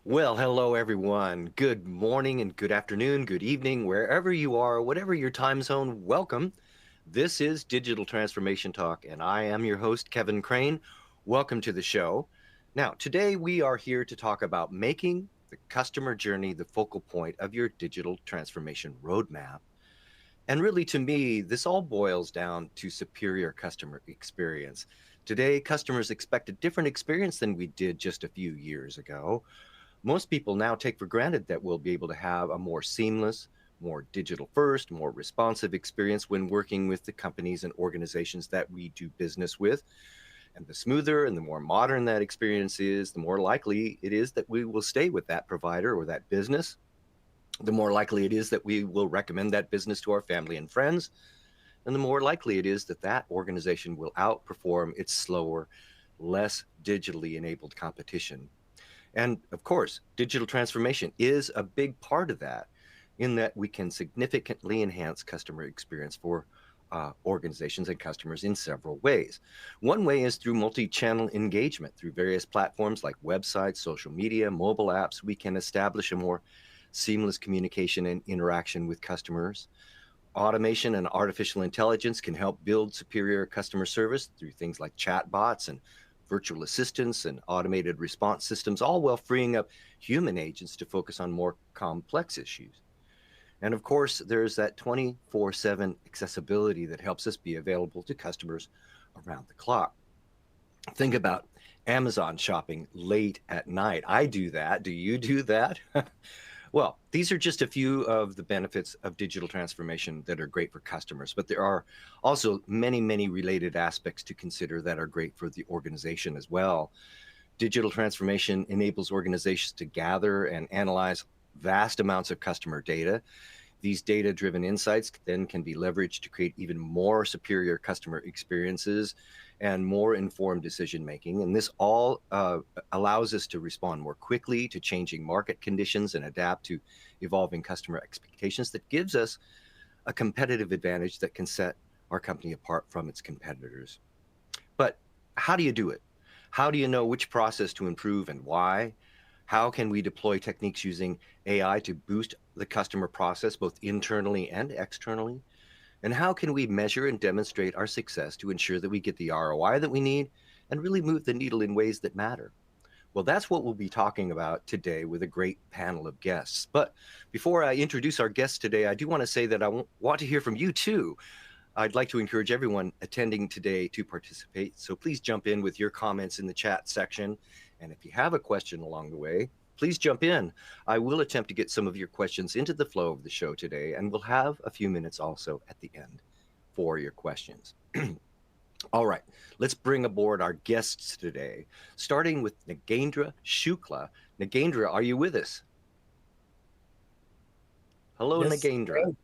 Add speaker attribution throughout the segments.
Speaker 1: Well, hello everyone. Good morning and good afternoon, good evening, wherever you are, whatever your time zone, welcome. This is Digital Transformation Talk, and I am your host, Kevin Crane. Welcome to the show. Now, today we are here to talk about making the customer journey the focal point of your digital transformation roadmap. And really, to me, this all boils down to superior customer experience. Today, customers expect a different experience than we did just a few years ago. Most people now take for granted that we'll be able to have a more seamless, more digital first, more responsive experience when working with the companies and organizations that we do business with. And the smoother and the more modern that experience is, the more likely it is that we will stay with that provider or that business. The more likely it is that we will recommend that business to our family and friends. And the more likely it is that that organization will outperform its slower, less digitally enabled competition. And of course, digital transformation is a big part of that, in that we can significantly enhance customer experience for organizations and customers in several ways. One way is through multi channel engagement through various platforms like websites, social media, mobile apps. We can establish a more seamless communication and interaction with customers. Automation and artificial intelligence can help build superior customer service through things like chatbots and virtual assistants and automated response systems, all while freeing up human agents to focus on more complex issues. And of course, there's that 24/7 accessibility that helps us be available to customers around the clock. Think about Amazon shopping late at night. I do that. Do you do that? Well, these are just a few of the benefits of digital transformation that are great for customers, but there are also many, many related aspects to consider that are great for the organization as well. Digital transformation enables organizations to gather and analyze vast amounts of customer data. These data driven insights then can be leveraged to create even more superior customer experiences and more informed decision making. And this all allows us to respond more quickly to changing market conditions and adapt to evolving customer expectations. That gives us a competitive advantage that can set our company apart from its competitors. But how do you do it? How do you know which process to improve and why? How can we deploy techniques using AI to boost the customer process both internally and externally? And how can we measure and demonstrate our success to ensure that we get the ROI that we need and really move the needle in ways that matter? Well, that's what we'll be talking about today with a great panel of guests. But before I introduce our guests today, I do want to say that I want to hear from you too. I'd like to encourage everyone attending today to participate. So please jump in with your comments in the chat section. And if you have a question along the way, please jump in. I will attempt to get some of your questions into the flow of the show today, and we'll have a few minutes also at the end for your questions. All right, let's bring aboard our guests today, starting with Nagendra Shukla. Nagendra, are you with us? Hello,
Speaker 2: Yes.
Speaker 1: Nagendra.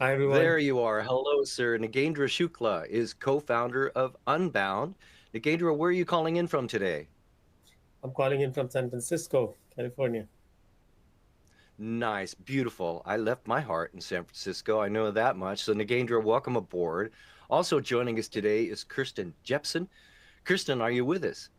Speaker 2: Hi, everyone.
Speaker 1: There you are. Hello, sir. Nagendra Shukla is co-founder of Unbound. Nagendra, where are you calling in from today?
Speaker 2: I'm calling in from San Francisco, California.
Speaker 1: Nice, beautiful. I left my heart in San Francisco. I know that much. So, Nagendra, welcome aboard. Also joining us today is Kirsten Jepson. Kirsten, are you with us?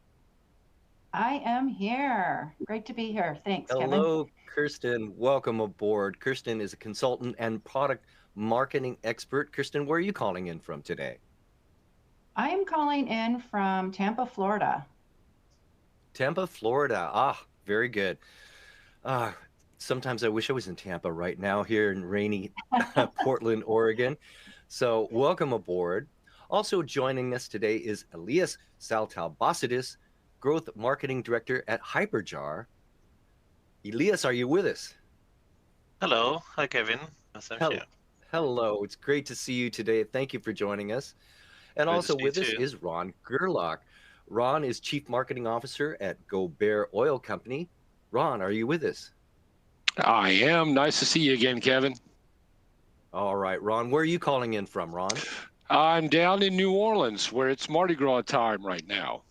Speaker 3: I am here. Great to be here. Thanks, Kevin.
Speaker 1: Hello, Kirsten. Welcome aboard. Kirsten is a consultant and product marketing expert. Kirsten, where are you calling in from today?
Speaker 3: I am calling in from Tampa, Florida.
Speaker 1: Tampa, Florida. Ah, very good. Ah, sometimes I wish I was in Tampa right now here in rainy Portland, Oregon. So, welcome aboard. Also joining us today is Elias Saltalbasidis, Growth Marketing Director at Hyperjar. Elias, are you with us?
Speaker 4: Hello. Hi, Kevin. Yes, I'm
Speaker 1: Hel-
Speaker 4: here.
Speaker 1: Hello, it's great to see you today. Thank you for joining us. And
Speaker 4: Great to
Speaker 1: also
Speaker 4: see you
Speaker 1: with us
Speaker 4: too.
Speaker 1: is Ron Gerlach. Ron is Chief Marketing Officer at Go Bear Oil Company. Ron, are you with us?
Speaker 5: I am. Nice to see you again, Kevin.
Speaker 1: All right, Ron, where are you calling in from, Ron?
Speaker 5: I'm down in New Orleans where it's Mardi Gras time right now.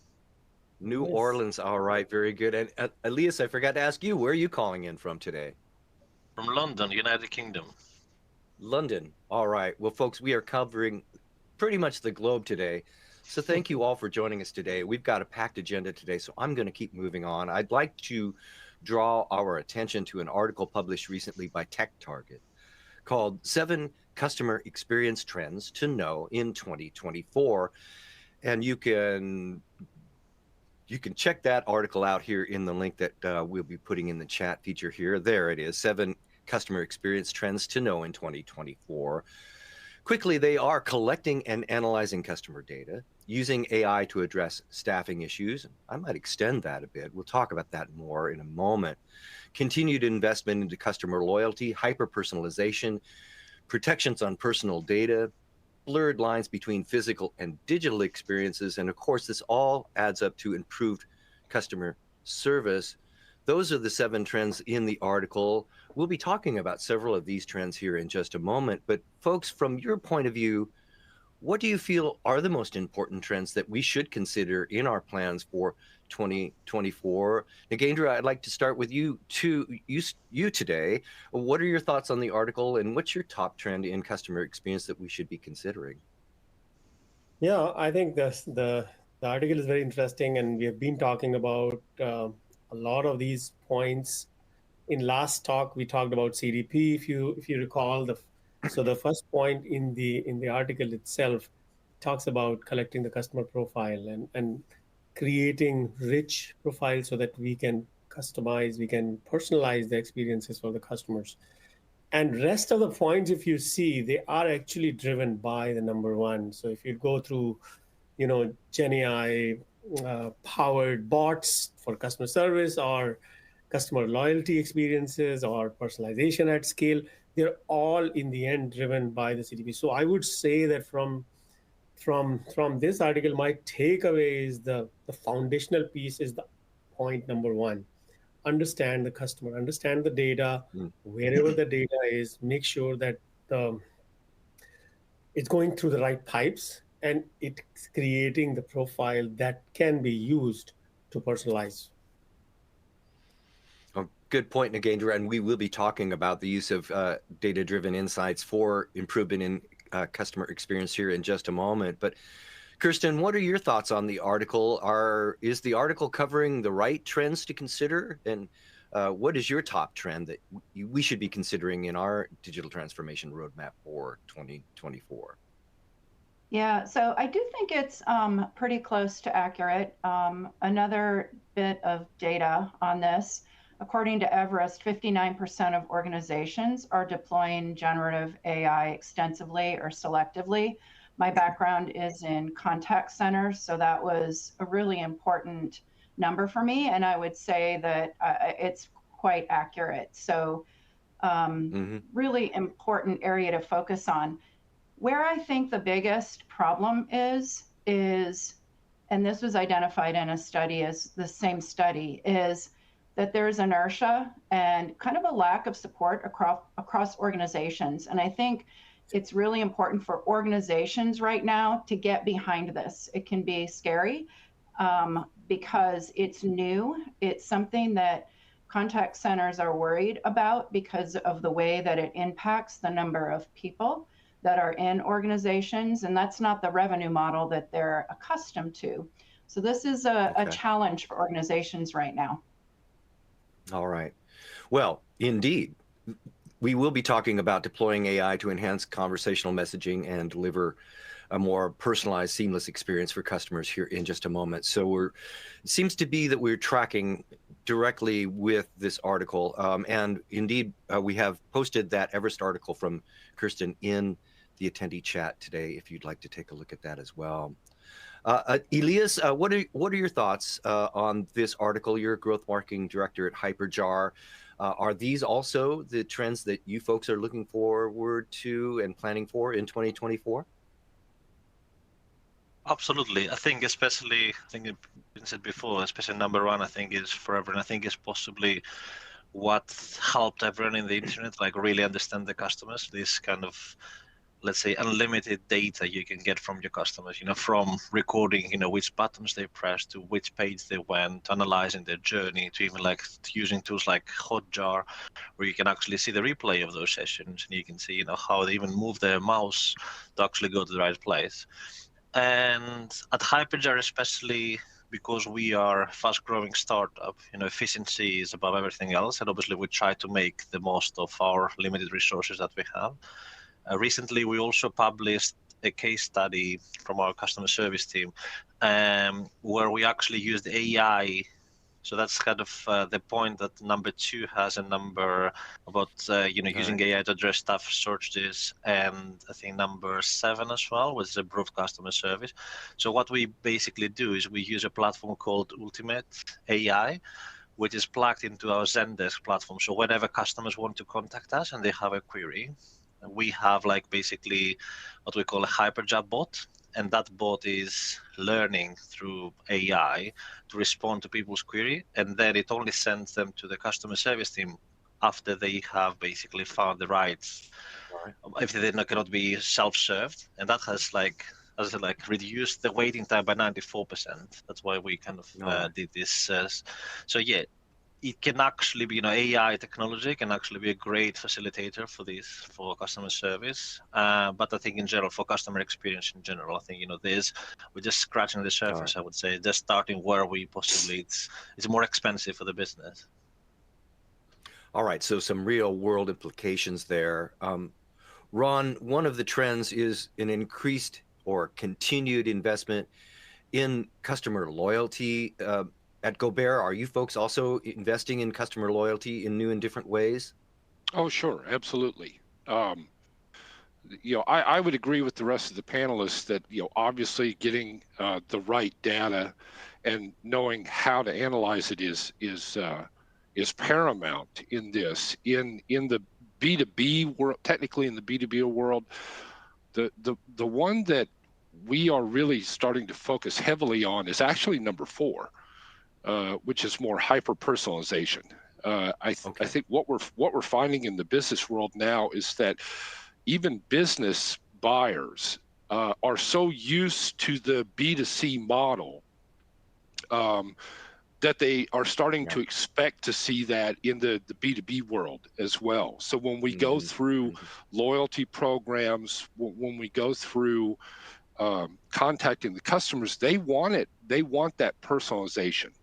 Speaker 1: New
Speaker 2: Nice.
Speaker 1: Orleans. All right, very good. And Elias, I forgot to ask you, where are you calling in from today?
Speaker 4: From London, United Kingdom.
Speaker 1: London. All right. Well, folks, we are covering pretty much the globe today. So thank you all for joining us today. We've got a packed agenda today, so I'm going to keep moving on. I'd like to draw our attention to an article published recently by TechTarget called 7 Customer Experience Trends to Know in 2024. And you can check that article out here in the link that we'll be putting in the chat feature here. There it is, 7 Customer Experience Trends to Know in 2024. Quickly, they are collecting and analyzing customer data, using AI to address staffing issues. I might extend that a bit. We'll talk about that more in a moment. Continued investment into customer loyalty, hyper-personalization, protections on personal data, blurred lines between physical and digital experiences. And of course, this all adds up to improved customer service. Those are the 7 trends in the article. We'll be talking about several of these trends here in just a moment. But folks, from your point of view, what do you feel are the most important trends that we should consider in our plans for 2024? Nagendra, I'd like to start with you today. What are your thoughts on the article, and what's your top trend in customer experience that we should be considering?
Speaker 2: Yeah, I think the article is very interesting, and we have been talking about a lot of these points. In last talk, we talked about CDP, if you recall. So the first point in the article itself talks about collecting the customer profile and creating rich profiles so that we can customize, we can personalize the experiences for the customers. And rest of the points, if you see, they are actually driven by the number 1. So if you go through, GenAI powered bots for customer service, or customer loyalty experiences, or personalization at scale, they're all in the end driven by the CDP. So I would say that from this article, my takeaway is the foundational piece is the point number 1. Understand the customer, understand the data, wherever the data is, make sure that it's going through the right pipes, and it's creating the profile that can be used to personalize.
Speaker 1: Good point, Nagendra, and we will be talking about the use of data-driven insights for improvement in customer experience here in just a moment. But Kirsten, what are your thoughts on the article? Is the article covering the right trends to consider? And what is your top trend that we should be considering in our digital transformation roadmap for 2024?
Speaker 3: Yeah, so I do think it's pretty close to accurate. Another bit of data on this. According to Everest, 59% of organizations are deploying generative AI extensively or selectively. My background is in contact centers, so that was a really important number for me, and I would say that it's quite accurate. So really important area to focus on. Where I think the biggest problem is, and this was identified in a study as the same study, is that there's inertia and kind of a lack of support across organizations. And I think it's really important for organizations right now to get behind this. It can be scary because it's new. It's something that contact centers are worried about because of the way that it impacts the number of people that are in organizations, and that's not the revenue model that they're accustomed to. So this is a challenge for organizations right now.
Speaker 1: All right. Well, indeed, we will be talking about deploying AI to enhance conversational messaging and deliver a more personalized, seamless experience for customers here in just a moment. So it seems to be that we're tracking directly with this article. And indeed, we have posted that Everest article from Kirsten in the attendee chat today, if you'd like to take a look at that as well. Elias, what are your thoughts on this article? You're a growth marketing director at Hyperjar. Are these also the trends that you folks are looking forward to and planning for in 2024?
Speaker 4: Absolutely. I think especially, I think it's been said before, especially number 1, I think is forever. And I think is possibly what helped everyone in the internet, like really understand the customers, this kind of, let's say, unlimited data you can get from your customers, from recording, which buttons they pressed, to which page they went, analyzing their journey, to even like using tools like Hotjar, where you can actually see the replay of those sessions, and you can see, how they even move their mouse to actually go to the right place. And at Hyperjar especially, because we are a fast-growing startup, efficiency is above everything else, and obviously we try to make the most of our limited resources that we have. Recently, we also published a case study from our customer service team where we actually used AI. So that's kind of the point that number 2 has a number about using AI to address staff shortages, and I think number 7 as well was improved customer service. So what we basically do is we use a platform called Ultimate AI, which is plugged into our Zendesk platform. So whenever customers want to contact us and they have a query, we have like basically what we call a hyperchat bot, and that bot is learning through AI to respond to people's query, and then it only sends them to the customer service team after they have basically found the rights. If they cannot be self-served, and that has reduced the waiting time by 94%. That's why we kind of did this. So yeah, it can actually be, AI technology can actually be a great facilitator for customer service. But I think in general, for customer experience in general, I think, we're just scratching the surface, I would say, just starting where we possibly, it's more expensive for the business.
Speaker 1: All right, so some real world implications there. Ron, one of the trends is an increased or continued investment in customer loyalty. At GoBear, are you folks also investing in customer loyalty in new and different ways?
Speaker 5: Oh, sure, absolutely. I would agree with the rest of the panelists that obviously getting the right data and knowing how to analyze it is paramount in this. In the B2B world, technically in the B2B world, the one that we are really starting to focus heavily on is actually number 4. Which is more hyper personalization. I think what we're finding in the business world now is that even business buyers are so used to the B2C model that they are starting to expect to see that in the B2B world as well. So when we go through loyalty programs, when we go through contacting the customers, they want it. They want that personalization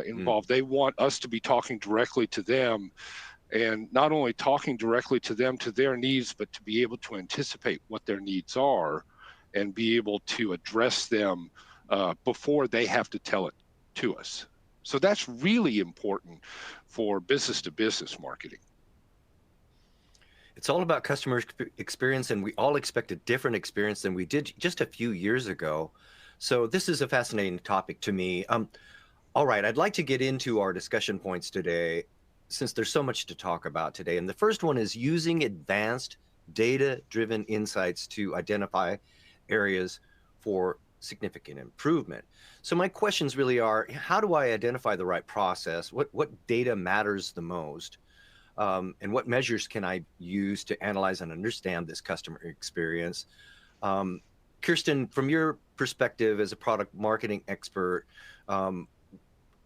Speaker 5: involved. They want us to be talking directly to them, and not only talking directly to them, to their needs, but to be able to anticipate what their needs are and be able to address them before they have to tell it to us. So that's really important for business to business marketing.
Speaker 1: It's all about customer experience, and we all expect a different experience than we did just a few years ago. So this is a fascinating topic to me. All right, I'd like to get into our discussion points today, since there's so much to talk about today. And the first one is using advanced data-driven insights to identify areas for significant improvement. So my questions really are, how do I identify the right process? What data matters the most? And what measures can I use to analyze and understand this customer experience? Kirsten, from your perspective as a product marketing expert,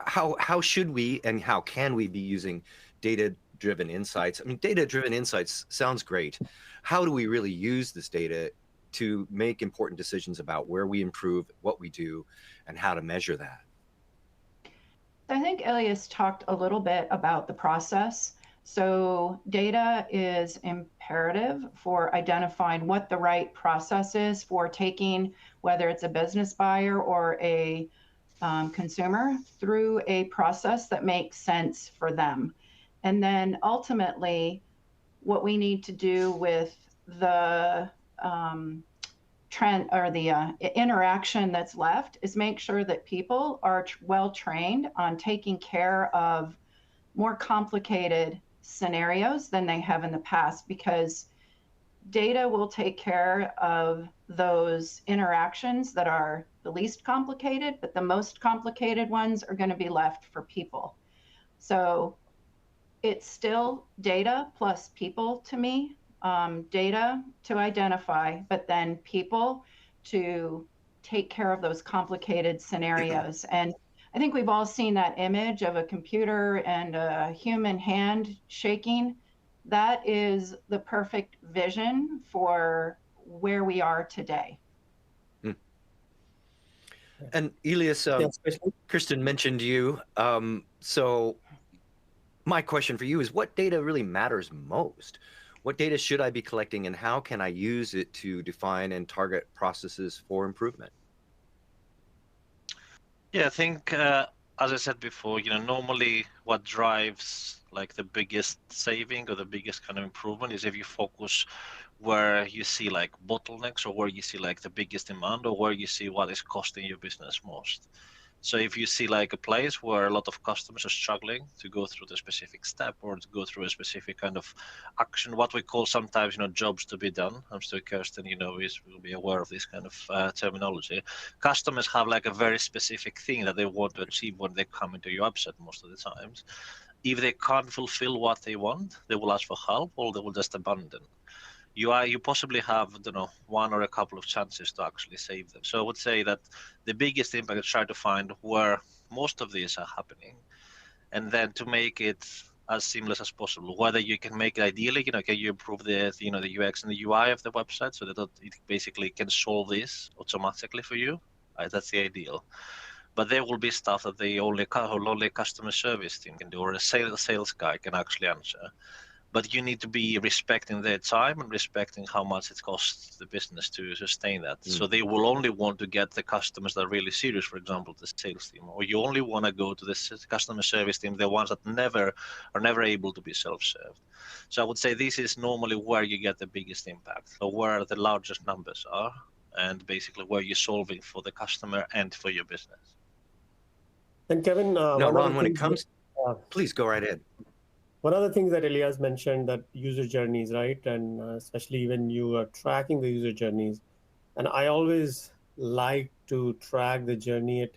Speaker 1: how should we and how can we be using data-driven insights? I mean, data-driven insights sounds great. How do we really use this data to make important decisions about where we improve, what we do, and how to measure that?
Speaker 3: I think Elias talked a little bit about the process. So data is imperative for identifying what the right process is for taking, whether it's a business buyer or a consumer, through a process that makes sense for them. And then ultimately, what we need to do with the interaction that's left is make sure that people are well trained on taking care of more complicated scenarios than they have in the past, because data will take care of those interactions that are the least complicated, but the most complicated ones are going to be left for people. So it's still data plus people to me. Data to identify, but then people to take care of those complicated scenarios. And I think we've all seen that image of a computer and a human hand shaking. That is the perfect vision for where we are today.
Speaker 1: And Elias,
Speaker 2: especially.
Speaker 1: Kristen mentioned you. So my question for you is, what data really matters most? What data should I be collecting, and how can I use it to define and target processes for improvement?
Speaker 4: Yeah, I think as I said before, normally what drives like the biggest saving or the biggest kind of improvement is if you focus where you see like bottlenecks or where you see like the biggest demand or where you see what is costing your business most. So if you see like a place where a lot of customers are struggling to go through the specific step or to go through a specific kind of action, what we call sometimes, jobs to be done. I'm sure Kirsten, will be aware of this kind of terminology. Customers have like a very specific thing that they want to achieve when they come into your website most of the times. If they can't fulfill what they want, they will ask for help or they will just abandon. You possibly have, I don't know, one or a couple of chances to actually save them. So I would say that the biggest impact is try to find where most of these are happening, and then to make it as seamless as possible. Whether you can make it ideally, can you improve the UX and the UI of the website so that it basically can solve this automatically for you. Right, that's the ideal. But there will be stuff that the only customer service team can do, or a sales guy can actually answer. But you need to be respecting their time and respecting how much it costs the business to sustain that. So they will only want to get the customers that are really serious, for example, the sales team, or you only want to go to the customer service team, the ones that are never able to be self-served. So I would say this is normally where you get the biggest impact, or where the largest numbers are, and basically where you're solving for the customer and for your business.
Speaker 2: And Kevin,
Speaker 1: no, Ron, when it comes, please go right ahead.
Speaker 2: One of the things that Elias mentioned, that user journeys, right? And especially when you are tracking the user journeys. And I always like to track the journey at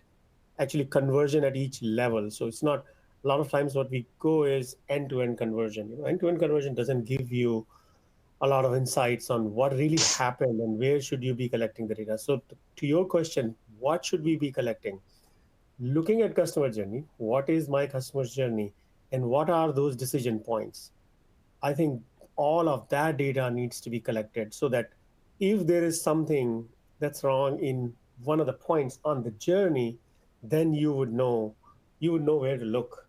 Speaker 2: actually conversion at each level. So it's not, a lot of times what we go is end-to-end conversion. End-to-end conversion doesn't give you a lot of insights on what really happened and where should you be collecting the data. So to your question, what should we be collecting? Looking at customer journey, what is my customer's journey and what are those decision points? I think all of that data needs to be collected so that if there is something that's wrong in one of the points on the journey, then you would know where to look.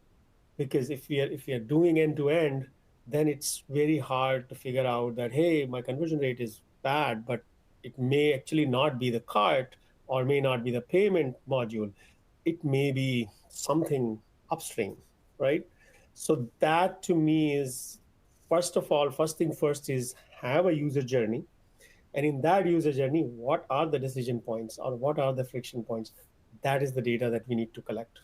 Speaker 2: Because if we are doing end to end, then it's very hard to figure out that, hey, my conversion rate is bad, but it may actually not be the cart or may not be the payment module. It may be something upstream, right? So that to me is, first of all, first thing first is have a user journey. And in that user journey, what are the decision points or what are the friction points? That is the data that we need to collect.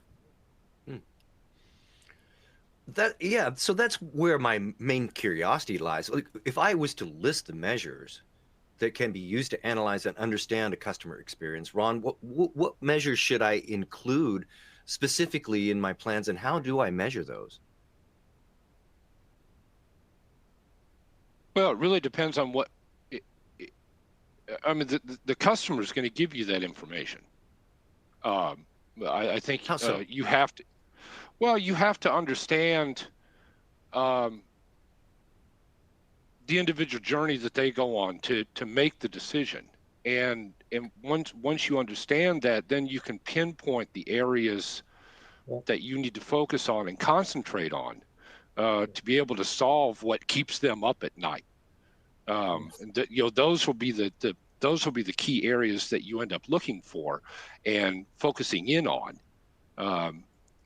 Speaker 1: So that's where my main curiosity lies. Like, if I was to list the measures that can be used to analyze and understand a customer experience, Ron, what measures should I include specifically in my plans, and how do I measure those?
Speaker 5: Well, it really depends on what. I mean, the customer is going to give you that information. I think
Speaker 1: How so?
Speaker 5: You have to. Well, you have to understand the individual journey that they go on to make the decision, and once you understand that, then you can pinpoint the areas that you need to focus on and concentrate on to be able to solve what keeps them up at night. And those will be the key areas that you end up looking for and focusing in on.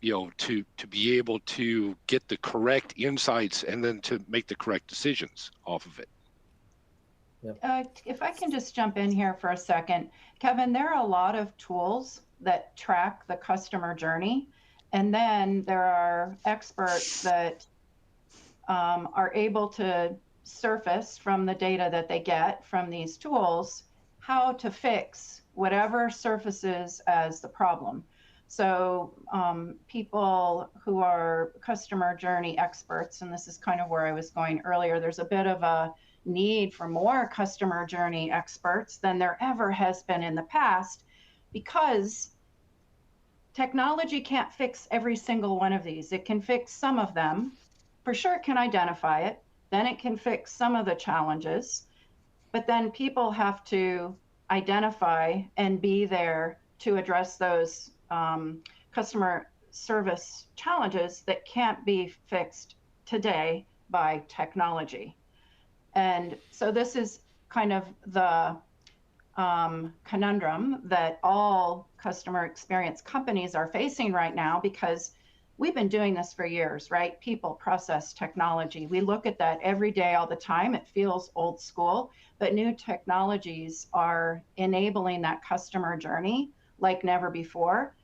Speaker 5: To be able to get the correct insights and then to make the correct decisions off of it.
Speaker 3: If I can just jump in here for a second, Kevin, there are a lot of tools that track the customer journey. And then there are experts that are able to surface from the data that they get from these tools how to fix whatever surfaces as the problem. So people who are customer journey experts, and this is kind of where I was going earlier, there's a bit of a need for more customer journey experts than there ever has been in the past, because technology can't fix every single one of these. It can fix some of them. For sure it can identify it. Then it can fix some of the challenges. But then people have to identify and be there to address those customer service challenges that can't be fixed today by technology. And so this is kind of the conundrum that all customer experience companies are facing right now, because we've been doing this for years, right? People, process, technology. We look at that every day, all the time. It feels old school, but new technologies are enabling that customer journey like never before.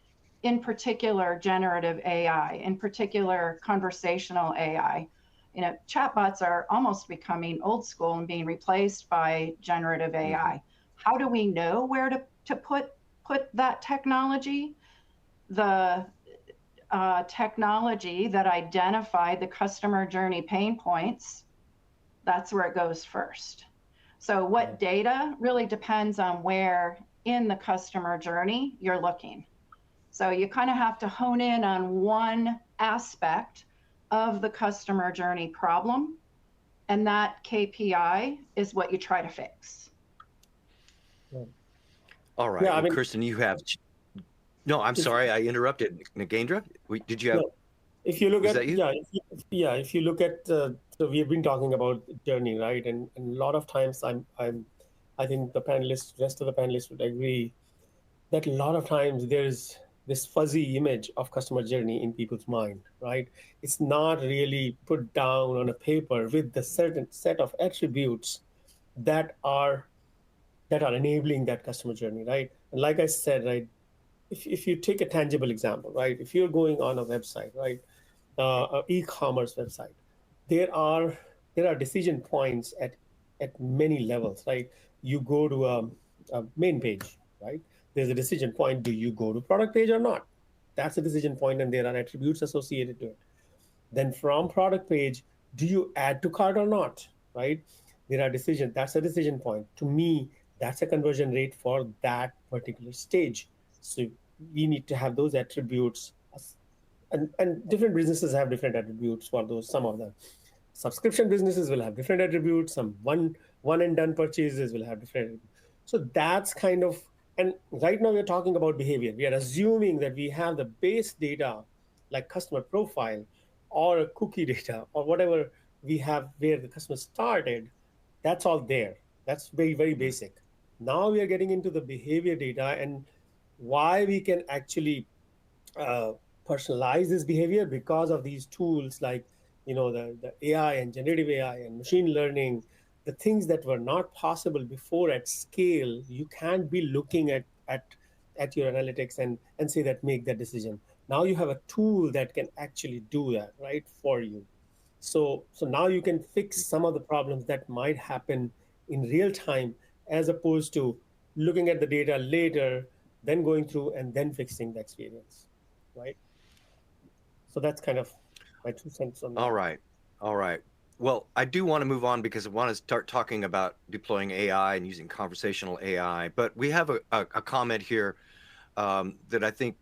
Speaker 3: In particular, generative AI, in particular, conversational AI. You know, chatbots are almost becoming old school and being replaced by generative AI. How do we know where to put that technology? The technology that identified the customer journey pain points, that's where it goes first. So what data really depends on where in the customer journey you're looking. So you kind of have to hone in on one aspect of the customer journey problem, and that KPI is what you try to fix.
Speaker 1: All right.
Speaker 2: Yeah,
Speaker 1: well, Kirsten, you have. No, I'm sorry, I interrupted. Nagendra, did you have?
Speaker 2: No. If you look
Speaker 1: Was
Speaker 2: at
Speaker 1: that you?
Speaker 2: if you look at so we have been talking about journey, right? And a lot of times I think the rest of the panelists would agree that a lot of times there's this fuzzy image of customer journey in people's mind, right? It's not really put down on a paper with the certain set of attributes that are enabling that customer journey, right? And like I said, right, if you take a tangible example, right, if you're going on a website, right, an e-commerce website, there are decision points at many levels, right? You go to a main page, right? There's a decision point. Do you go to product page or not? That's a decision point, and there are attributes associated to it. Then from product page, do you add to cart or not, right? There are decisions. That's a decision point. To me, that's a conversion rate for that particular stage. So we need to have those attributes, and different businesses have different attributes for those. Some of them, subscription businesses will have different attributes. Some one and done purchases will have different. So that's kind of, and right now we're talking about behavior. We are assuming that we have the base data like customer profile or cookie data or whatever we have where the customer started. That's all there. That's very, very basic. Now we are getting into the behavior data and why we can actually uh, personalize this behavior because of these tools like the AI and generative AI and machine learning, the things that were not possible before at scale. You can't be looking at your analytics and say that make that decision. Now you have a tool that can actually do that right for you. So now you can fix some of the problems that might happen in real time, as opposed to looking at the data later, then going through and then fixing the experience, right? So that's kind of my 2 cents on that.
Speaker 1: All right. Well, I do want to move on because I want to start talking about deploying AI and using conversational AI. But we have a comment here that I think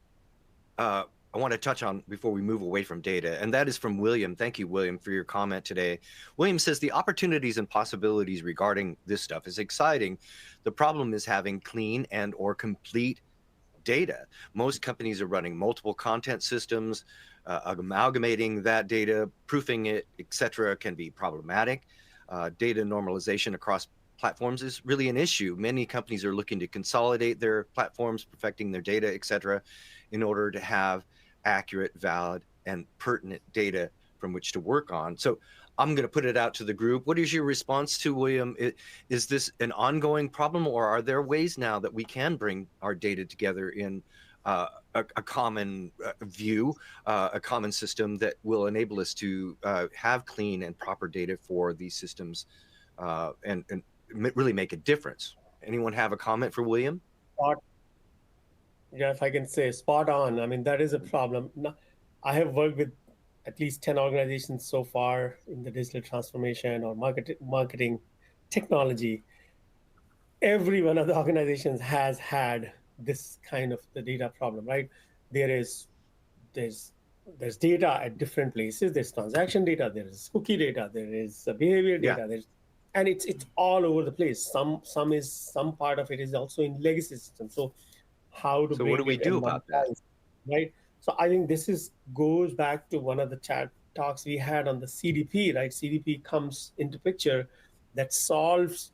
Speaker 1: I want to touch on before we move away from data, and that is from William. Thank you, William, for your comment today. William says the opportunities and possibilities regarding this stuff is exciting. The problem is having clean and or complete data. Most companies are running multiple content systems. Amalgamating that data, proofing it, etc., can be problematic. Data normalization across platforms is really an issue. Many companies are looking to consolidate their platforms, perfecting their data, etc., in order to have accurate, valid, and pertinent data from which to work on. So I'm going to put it out to the group. What is your response to, William? Is this an ongoing problem, or are there ways now that we can bring our data together in a common view, a common system that will enable us to have clean and proper data for these systems and really make a difference? Anyone have a comment for William?
Speaker 2: Yeah, if I can say spot on. I mean, that is a problem. I have worked with at least 10 organizations so far in the digital transformation or marketing technology. Every one of the organizations has had this kind of the data problem, right? There's data at different places. There's transaction data, there is cookie data, there is behavior data, and it's all over the place. Some part of it is also in legacy systems. So how to
Speaker 1: So what do
Speaker 2: bring
Speaker 1: we
Speaker 2: it and
Speaker 1: do about that?
Speaker 2: monetize, right? So I think goes back to one of the chat talks we had on the CDP, right? CDP comes into picture that solves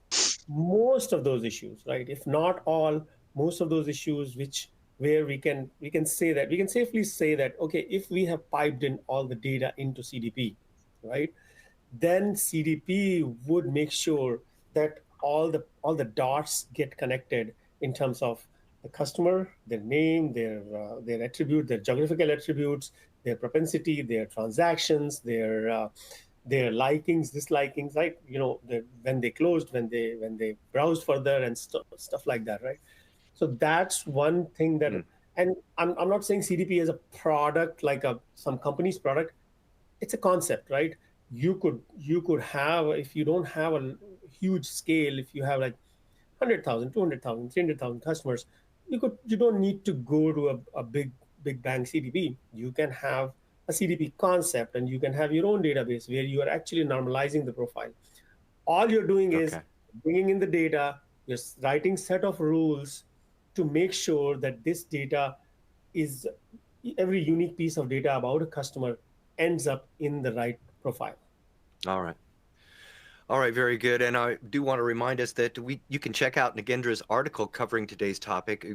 Speaker 2: most of those issues, right? If not all, most of those issues, which where we can safely say that, okay, if we have piped in all the data into CDP, right, then CDP would make sure that all the dots get connected in terms of the customer, their name, their attribute, their geographical attributes, their propensity, their transactions, their likings, dislikings, right? When they closed, when they browsed further, and stuff like that, right? So that's one thing that,
Speaker 1: Mm.
Speaker 2: and I'm not saying CDP is a product like some company's product. It's a concept, right? You could have, if you don't have a huge scale, if you have like 100,000, 200,000, 300,000 customers, you don't need to go to a big bang CDP. You can have a CDP concept, and you can have your own database where you are actually normalizing the profile. All you're doing is
Speaker 1: Okay.
Speaker 2: bringing in the data. You're writing set of rules to make sure that this data is every unique piece of data about a customer ends up in the right profile.
Speaker 1: All right. All right, very good. And I do want to remind us that you can check out Nagendra's article covering today's topic.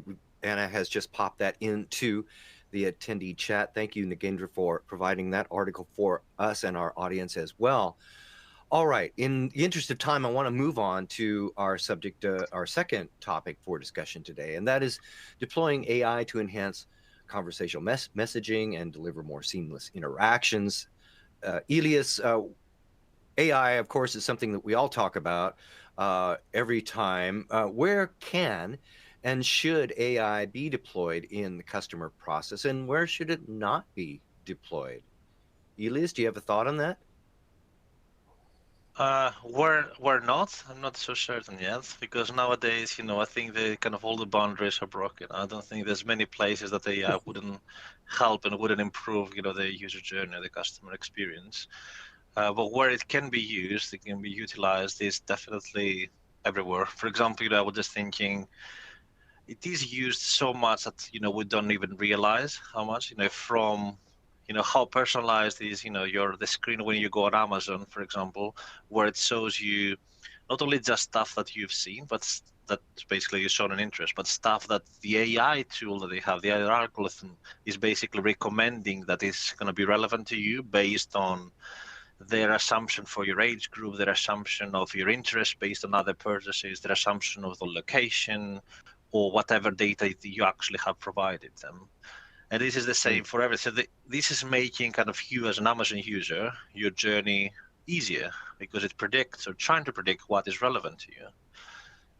Speaker 1: Anna has just popped that into the attendee chat. Thank you, Nagendra, for providing that article for us and our audience as well. All right, in the interest of time, I want to move on to our subject, our second topic for discussion today, and that is deploying AI to enhance conversational messaging and deliver more seamless interactions. Elias, AI, of course, is something that we all talk about every time. Where can and should AI be deployed in the customer process, and where should it not be deployed? Elias, do you have a thought on that?
Speaker 4: We're not. I'm not so certain yet, because nowadays, I think the kind of all the boundaries are broken. I don't think there's many places that AI wouldn't help and wouldn't improve, the user journey, the customer experience. But where it can be used, it can be utilized, is definitely everywhere. For example, I was just thinking, it is used so much that we don't even realize how much. From how personalized is the screen when you go on Amazon, for example, where it shows you not only just stuff that you've seen, but that basically you shown an interest, but stuff that the AI tool that they have, the AI algorithm, is basically recommending that is going to be relevant to you based on their assumption for your age group, their assumption of your interest based on other purchases, their assumption of the location, or whatever data you actually have provided them. And this is the same for everything. So this is making kind of you as an Amazon user, your journey easier, because it predicts, or trying to predict, what is relevant to you.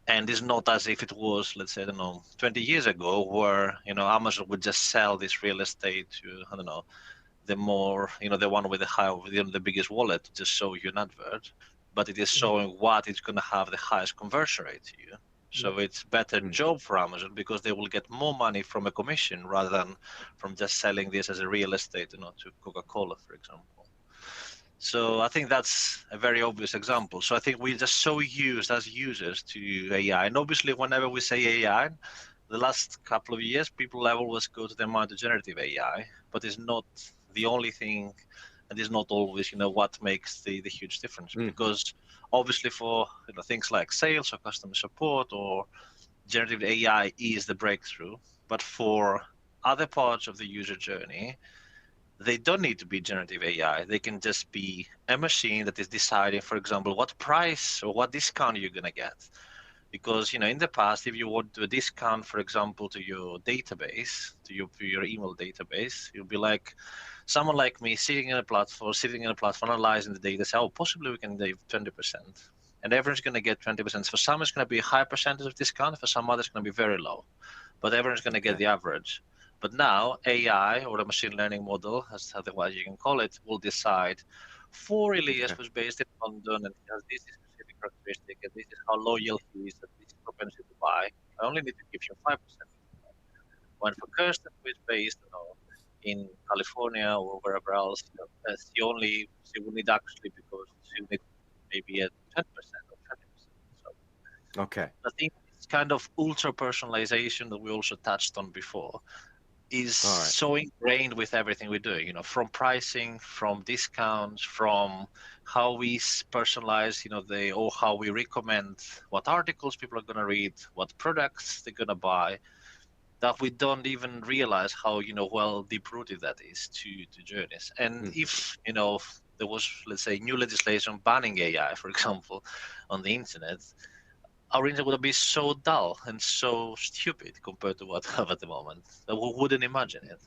Speaker 4: And it's not as if it was, let's say, 20 years ago, where Amazon would just sell this real estate to, I don't know, the more, the one with the biggest wallet to just show you an advert, but it is showing what is going to have the highest conversion rate to you. So it's better job for Amazon, because they will get more money from a commission rather than from just selling this as a real estate, to Coca-Cola, for example. So I think that's a very obvious example. So I think we're just so used as users to AI. And obviously, whenever we say AI, the last couple of years, people have always go to their mind to generative AI, but it's not the only thing, and it's not always, what makes the huge difference. Because obviously for things like sales or customer support, or generative AI is the breakthrough, but for other parts of the user journey, they don't need to be generative AI. They can just be a machine that is deciding, for example, what price or what discount you're going to get. Because in the past, if you want a discount, for example, to your database, to your email database, you'll be like someone like me sitting in a platform, analyzing the data, say, oh, possibly we can give 20%. And everyone's going to get 20%. For some, it's going to be a high percentage of discount. For some others, it's going to be very low. But everyone's going to get the average. But now AI, or a machine learning model, as otherwise you can call it, will decide for Elias, who's based in London and has this specific characteristic, and this is how loyal he is, and this is propensity to buy. I only need to give you 5%. When for Kirsten, who is based in California or wherever else, she will need actually, because she will need maybe a 10% or 20%. So
Speaker 1: Okay.
Speaker 4: I think kind of ultra personalization that we also touched on before is so ingrained with everything we're doing, from pricing, from discounts, from how we personalize, or how we recommend what articles people are going to read, what products they're going to buy, that we don't even realize how, well deep-rooted that is to journeys. And if, there was, let's say, new legislation banning AI, for example, on the internet, our internet would be so dull and so stupid compared to what we have at the moment that we wouldn't imagine it.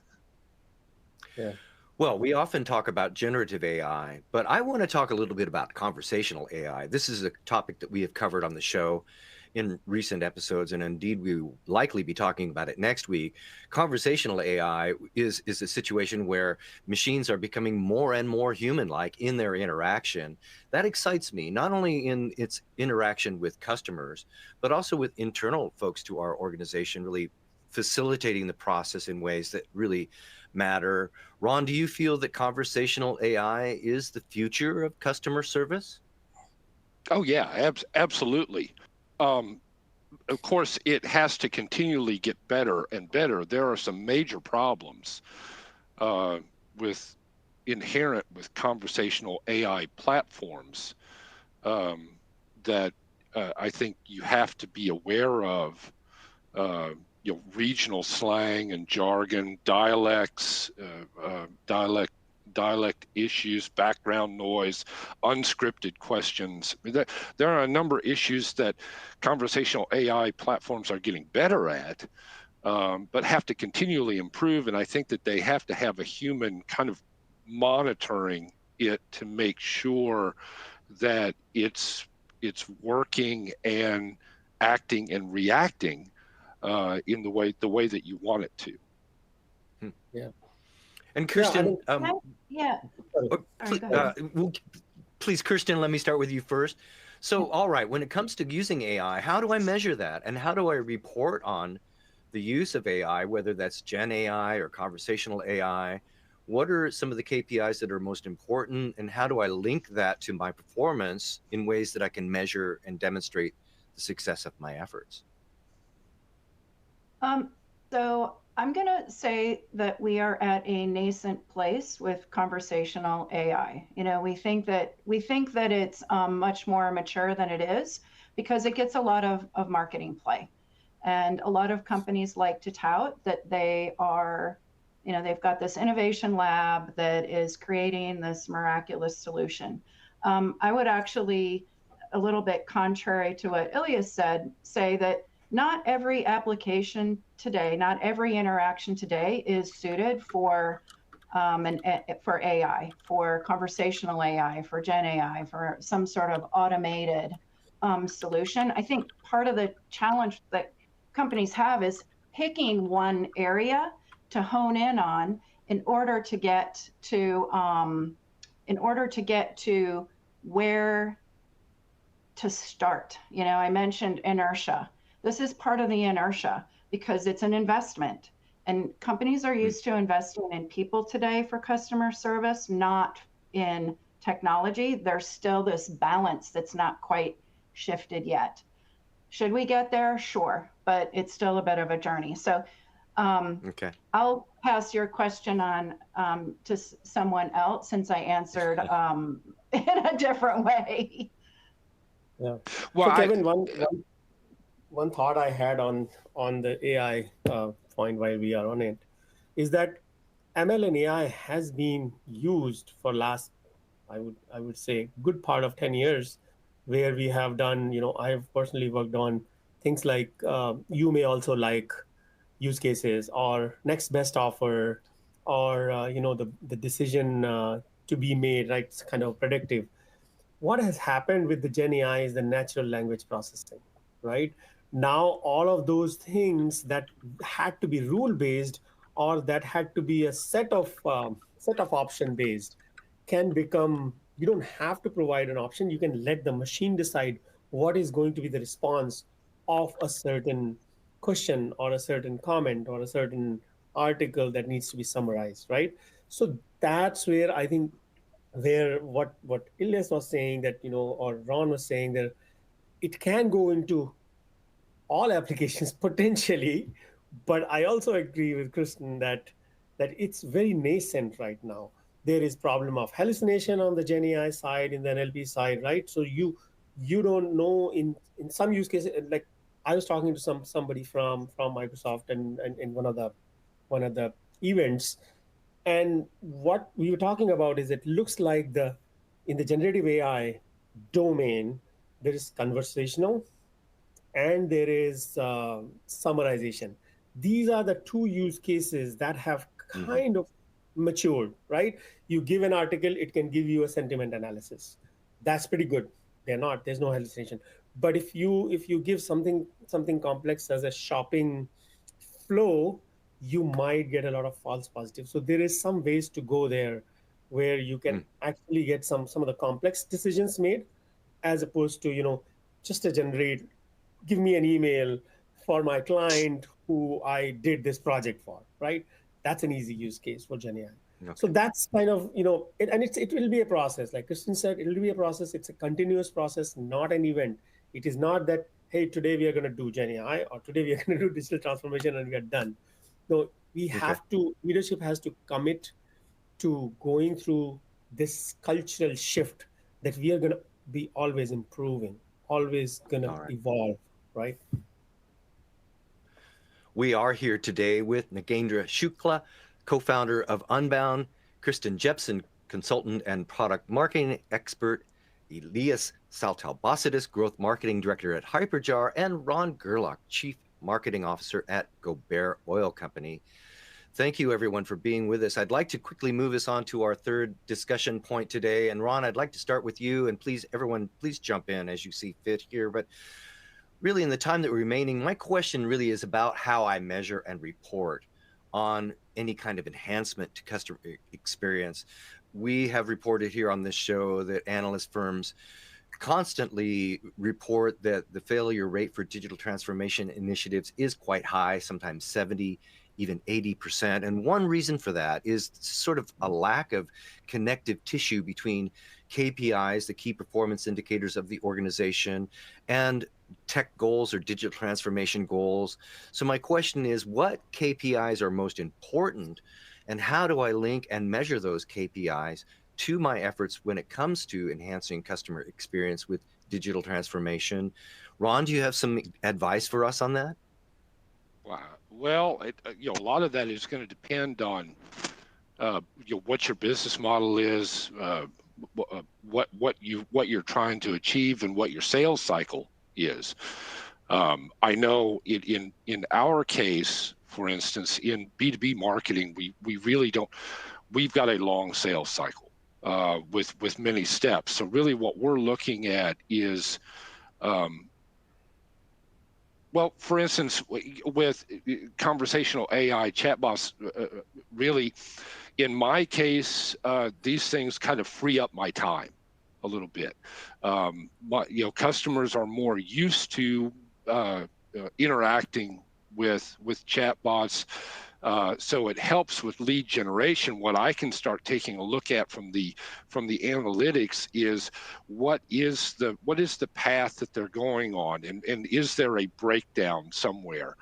Speaker 2: Yeah.
Speaker 1: Well, we often talk about generative AI, but I want to talk a little bit about conversational AI. This is a topic that we have covered on the show in recent episodes, and indeed we will likely be talking about it next week. Conversational AI is a situation where machines are becoming more and more human-like in their interaction. That excites me, not only in its interaction with customers, but also with internal folks to our organization, really facilitating the process in ways that really matter. Ron, do you feel that conversational AI is the future of customer service?
Speaker 5: Oh yeah, absolutely. Of course, it has to continually get better and better. There are some major problems with inherent with conversational AI platforms that I think you have to be aware of. Regional slang and jargon, dialects, dialect issues, background noise, unscripted questions. There are a number of issues that conversational AI platforms are getting better at, but have to continually improve. And I think that they have to have a human kind of monitoring it to make sure that it's working and acting and reacting in the way that you want it to.
Speaker 2: Yeah.
Speaker 1: And Kirsten,
Speaker 3: Sorry,
Speaker 1: please, Kirsten, let me start with you first. So, all right, when it comes to using AI, how do I measure that? And how do I report on the use of AI, whether that's Gen AI or conversational AI? What are some of the KPIs that are most important? And how do I link that to my performance in ways that I can measure and demonstrate the success of my efforts?
Speaker 3: So I'm going to say that we are at a nascent place with conversational AI. We think that it's much more mature than it is because it gets a lot of marketing play. And a lot of companies like to tout that they are, they've got this innovation lab that is creating this miraculous solution. I would actually, a little bit contrary to what Ilyas said, say that not every application today, not every interaction today is suited for for AI, for conversational AI, for Gen AI, for some sort of automated solution. I think part of the challenge that companies have is picking one area to hone in on in order to get to where to start. I mentioned inertia. This is part of the inertia because it's an investment. And companies are used to investing in people today for customer service, not in technology. There's still this balance that's not quite shifted yet. Should we get there? Sure, but it's still a bit of a journey. So I'll pass your question on to someone else since I answered in a different way.
Speaker 2: Yeah. Well, so Kevin, one thought I had on the AI point while we are on it is that ML and AI has been used for last, I would say, good part of 10 years, where we have done, I've personally worked on things like you may also like use cases or next best offer or, the decision to be made, right? It's kind of predictive. What has happened with the Gen AI is the natural language processing, right? Now, all of those things that had to be rule-based or that had to be a set of option-based can become, you don't have to provide an option. You can let the machine decide what is going to be the response of a certain question or a certain comment or a certain article that needs to be summarized, right? So that's where I think what Ilyas was saying that, or Ron was saying that it can go into all applications potentially, but I also agree with Kristen that it's very nascent right now. There is problem of hallucination on the Gen AI side, in the NLP side, right? So you don't know in some use cases. Like I was talking to somebody from Microsoft and in one of the events, and what we were talking about is it looks like the in the generative AI domain there is conversational and there is summarization. These are the two use cases that have kind of matured, right? You give an article, it can give you a sentiment analysis. That's pretty good. There's no hallucination. But if you give something complex as a shopping flow, you might get a lot of false positives. So there is some ways to go there where you can actually get some of the complex decisions made as opposed to just to generate, give me an email for my client who I did this project for, right? That's an easy use case for GenAI. Okay. So that's kind of, it will be a process. Like Kristen said, it will be a process. It's a continuous process, not an event. It is not that, hey, today we are going to do GenAI or today we are going to do digital transformation and we are done. No, leadership has to commit to going through this cultural shift that we are going to be always improving, always going to evolve, right?
Speaker 1: We are here today with Nagendra Shukla, co-founder of Unbound, Kristen Jepson, consultant and product marketing expert, Elias Saltalbasidis, growth marketing director at Hyperjar, and Ron Gerlach, chief marketing officer at Gobert Oil Company. Thank you, everyone, for being with us. I'd like to quickly move us on to our third discussion point today. And Ron, I'd like to start with you. And please, everyone, please jump in as you see fit here. But really, in the time that we're remaining, my question really is about how I measure and report on any kind of enhancement to customer experience. We have reported here on this show that analyst firms constantly report that the failure rate for digital transformation initiatives is quite high, sometimes 70, even 80%. And one reason for that is sort of a lack of connective tissue between KPIs, the key performance indicators of the organization, and tech goals or digital transformation goals. So my question is, what KPIs are most important, and how do I link and measure those KPIs to my efforts when it comes to enhancing customer experience with digital transformation? Ron, do you have some advice for us on that?
Speaker 5: Well, a lot of that is going to depend on what your business model is, what you're trying to achieve, and what your sales cycle is. I know in our case, for instance, in B2B marketing, we really don't. We've got a long sales cycle with many steps. So really, what we're looking at is. Well, for instance, with conversational AI chatbots, really, in my case, these things kind of free up my time a little bit. Customers are more used to interacting with chatbots, so it helps with lead generation. What I can start taking a look at from the analytics is what is the path that they're going on, and is there a breakdown somewhere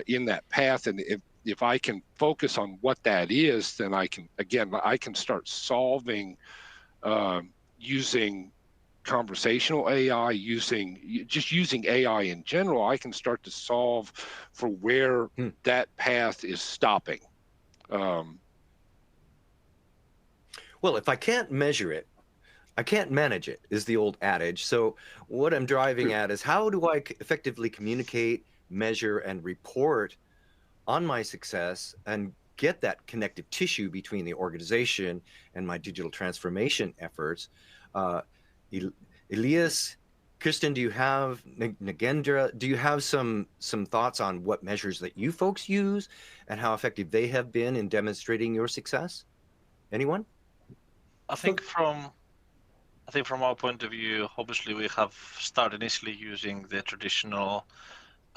Speaker 5: in that path? And if I can focus on what that is, then I can start solving using conversational AI, using AI in general. I can start to solve for where that path is stopping.
Speaker 1: Well, if I can't measure it, I can't manage it, is the old adage. So what I'm driving at is, how do I effectively communicate, measure, and report on my success and get that connective tissue between the organization and my digital transformation efforts? Elias, Kristen, do you have, Nagendra, do you have some thoughts on what measures that you folks use and how effective they have been in demonstrating your success? Anyone?
Speaker 4: I think from our point of view, obviously we have started initially using the traditional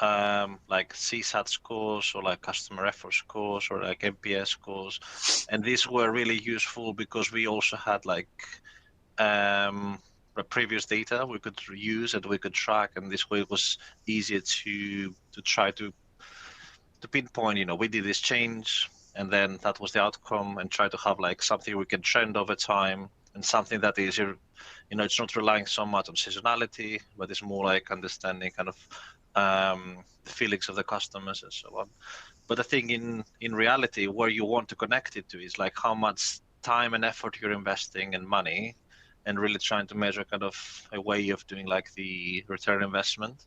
Speaker 4: like CSAT scores or like customer effort scores or like NPS scores, and these were really useful because we also had like previous data we could use and we could track, and this way it was easier to try to pinpoint, we did this change and then that was the outcome, and try to have like something we can trend over time, and something that is, it's not relying so much on seasonality, but it's more like understanding kind of the feelings of the customers and so on. But I think in reality, where you want to connect it to is like how much time and effort you're investing and money, and really trying to measure kind of a way of doing like the return investment,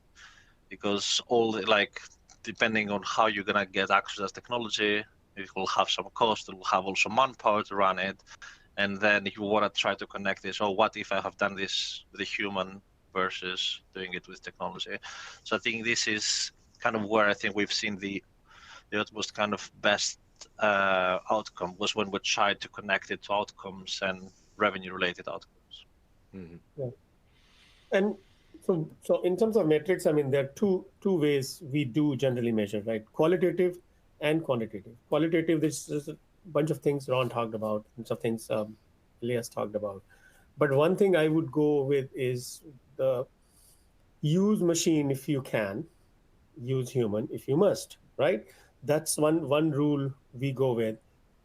Speaker 4: because like depending on how you're gonna get access to technology, it will have some cost, it will have also manpower to run it, and then you want to try to connect this. Oh, what if I have done this with a human versus doing it with technology? So I think this is kind of where I think we've seen the utmost kind of best outcome was when we tried to connect it to outcomes and revenue related outcomes.
Speaker 2: Mm-hmm. Yeah. And so in terms of metrics, I mean, there are two ways we do generally measure, right? Qualitative and quantitative. Qualitative, this is a bunch of things Ron talked about, bunch of things Elias talked about. But one thing I would go with is the use machine if you can, use human if you must, right? That's one rule we go with.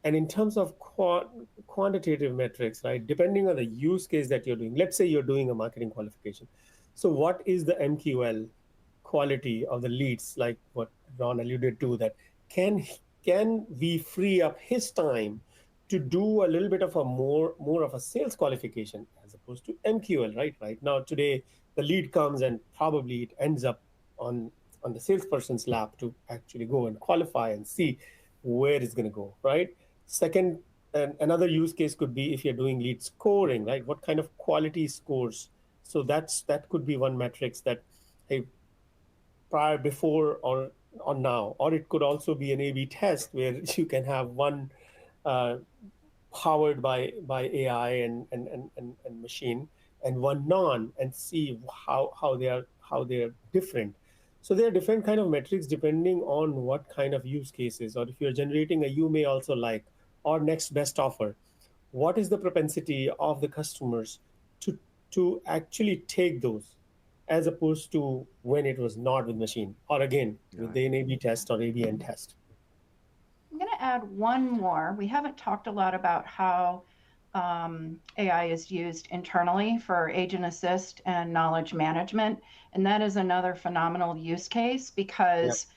Speaker 2: And in terms of quantitative metrics, right, depending on the use case that you're doing, let's say you're doing a marketing qualification. So what is the MQL quality of the leads, like what Ron alluded to, that can we free up his time to do a little bit of a more of a sales qualification as opposed to MQL, right? Right now, today, the lead comes and probably it ends up on the salesperson's lap to actually go and qualify and see where it's going to go, right? Second, another use case could be if you're doing lead scoring, right? What kind of quality scores? So that could be one metrics that, hey, prior, before, or now, or it could also be an A/B test where you can have one powered by AI and machine, and one non, and see how they are different. So there are different kind of metrics depending on what kind of use cases, or if you're generating a you may also like, or next best offer, what is the propensity of the customers to actually take those, as opposed to when it was not with machine, or again with the A/B test or ABN test.
Speaker 3: I'm going to add one more. We haven't talked a lot about how AI is used internally for agent assist and knowledge management. And that is another phenomenal use case, because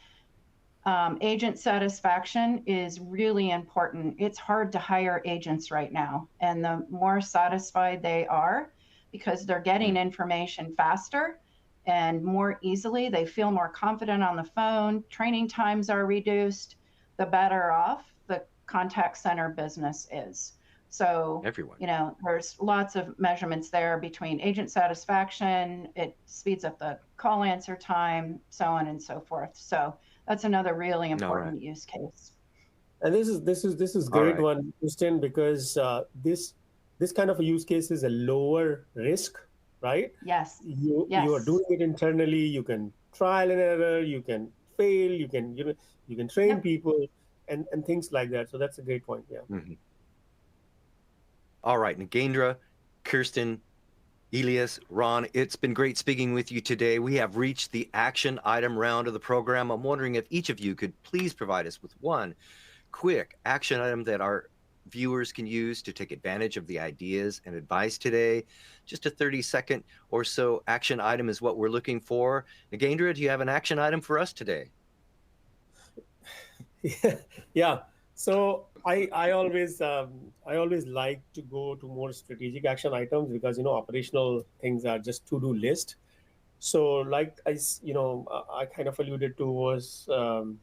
Speaker 3: agent satisfaction is really important. It's hard to hire agents right now. And the more satisfied they are, because they're getting information faster and more easily, they feel more confident on the phone, training times are reduced, the better off the contact center business is. So,
Speaker 1: everyone,
Speaker 3: there's lots of measurements there between agent satisfaction, it speeds up the call answer time, so on and so forth. So that's another really important use case.
Speaker 2: And this is great one, Kristen, because this kind of a use case is a lower risk, right?
Speaker 3: Yes.
Speaker 2: You are doing it internally. You can trial and error. You can fail. You can train people and things like that. So that's a great point. Yeah.
Speaker 1: Mm-hmm. All right, Nagendra, Kirsten, Elias, Ron, it's been great speaking with you today. We have reached the action item round of the program. I'm wondering if each of you could please provide us with one quick action item that our viewers can use to take advantage of the ideas and advice today. Just a 30-second or so action item is what we're looking for. Nagendra, do you have an action item for us today?
Speaker 2: Yeah. So I always like to go to more strategic action items, because operational things are just to-do list. So like I kind of alluded to was the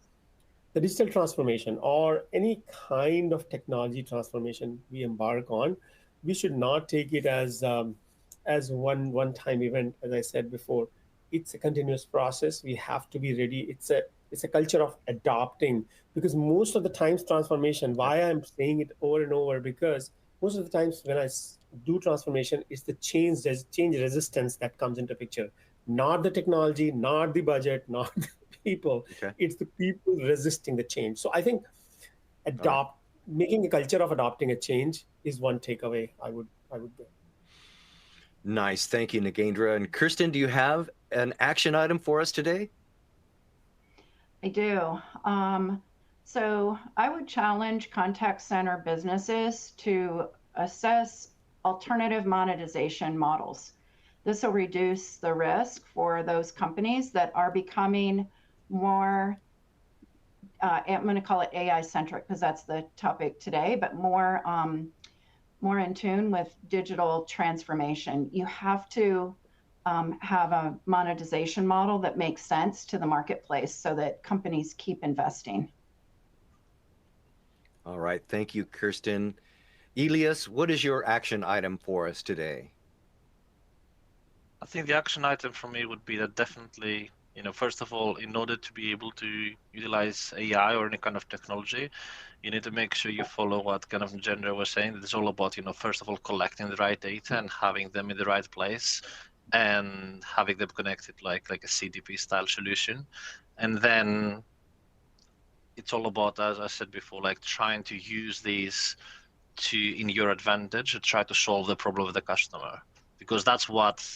Speaker 2: digital transformation, or any kind of technology transformation we embark on. We should not take it as one time event. As I said before, it's a continuous process. We have to be ready. It's a culture of adopting, because most of the times transformation, why I'm saying it over and over, because most of the times when I do transformation, it's the change resistance that comes into picture, not the technology, not the budget, not the people. It's the people resisting the change. So I think making a culture of adopting a change is one takeaway I would get.
Speaker 1: Nice. Thank you, Nagendra. And Kirsten, do you have an action item for us today?
Speaker 3: I do. So I would challenge contact center businesses to assess alternative monetization models. This will reduce the risk for those companies that are becoming more, I'm going to call it AI centric because that's the topic today, but more in tune with digital transformation. You have to have a monetization model that makes sense to the marketplace so that companies keep investing.
Speaker 1: All right. Thank you, Kirsten. Elias, what is your action item for us today?
Speaker 4: I think the action item for me would be that definitely, first of all, in order to be able to utilize AI or any kind of technology, you need to make sure you follow what kind of Nagendra was saying. It's all about, first of all, collecting the right data and having them in the right place and having them connected like a CDP style solution. And then it's all about, as I said before, like trying to use these in your advantage to try to solve the problem of the customer, because that's what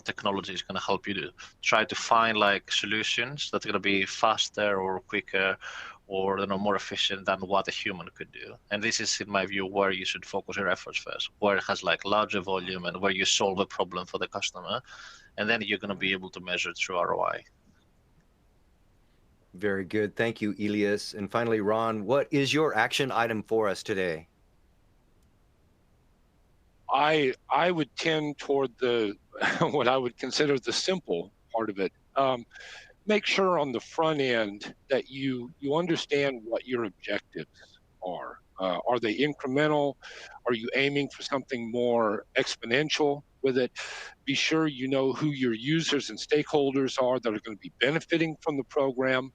Speaker 4: technology is going to help you do. Try to find like solutions that are going to be faster or quicker or more efficient than what a human could do. And this is, in my view, where you should focus your efforts first, where it has like larger volume and where you solve a problem for the customer, and then you're going to be able to measure it through ROI.
Speaker 1: Very good. Thank you, Elias. And finally, Ron, what is your action item for us today?
Speaker 5: I would tend toward the what I would consider the simple part of it. Make sure on the front end that you understand what your objectives are. Are they incremental? Are you aiming for something more exponential with it? Be sure you know who your users and stakeholders are that are going to be benefiting from the program.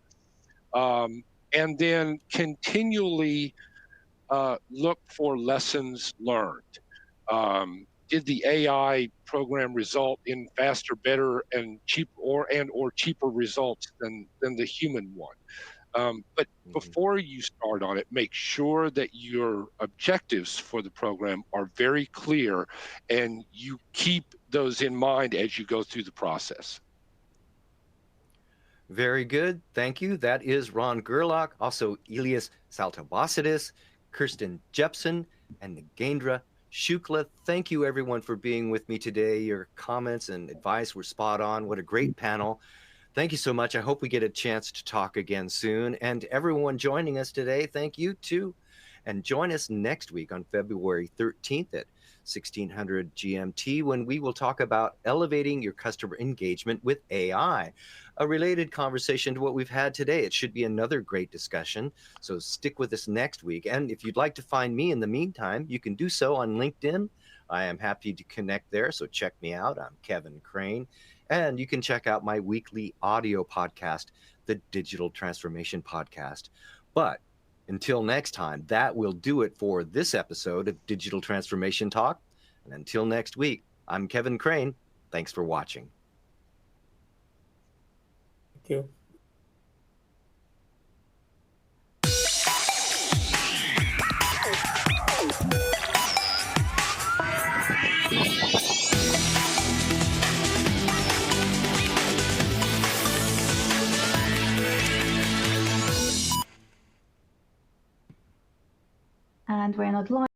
Speaker 5: And then continually look for lessons learned. Did the AI program result in faster, better, and cheaper results than the human one? But before you start on it, make sure that your objectives for the program are very clear and you keep those in mind as you go through the process.
Speaker 1: Very good. Thank you. That is Ron Gerlach, also Elias Saltabasidis, Kirsten Jepson, and Nagendra Shukla. Thank you, everyone, for being with me today. Your comments and advice were spot on. What a great panel. Thank you so much. I hope we get a chance to talk again soon. And everyone joining us today, thank you too. And join us next week on February 13th at 1600 GMT when we will talk about elevating your customer engagement with AI, a related conversation to what we've had today. It should be another great discussion. So stick with us next week. And if you'd like to find me in the meantime, you can do so on LinkedIn. I am happy to connect there. So check me out. I'm Kevin Crane. And you can check out my weekly audio podcast, the Digital Transformation Podcast. But until next time, that will do it for this episode of Digital Transformation Talk. And until next week, I'm Kevin Crane. Thanks for watching.
Speaker 2: Thank you.
Speaker 6: And we're not live.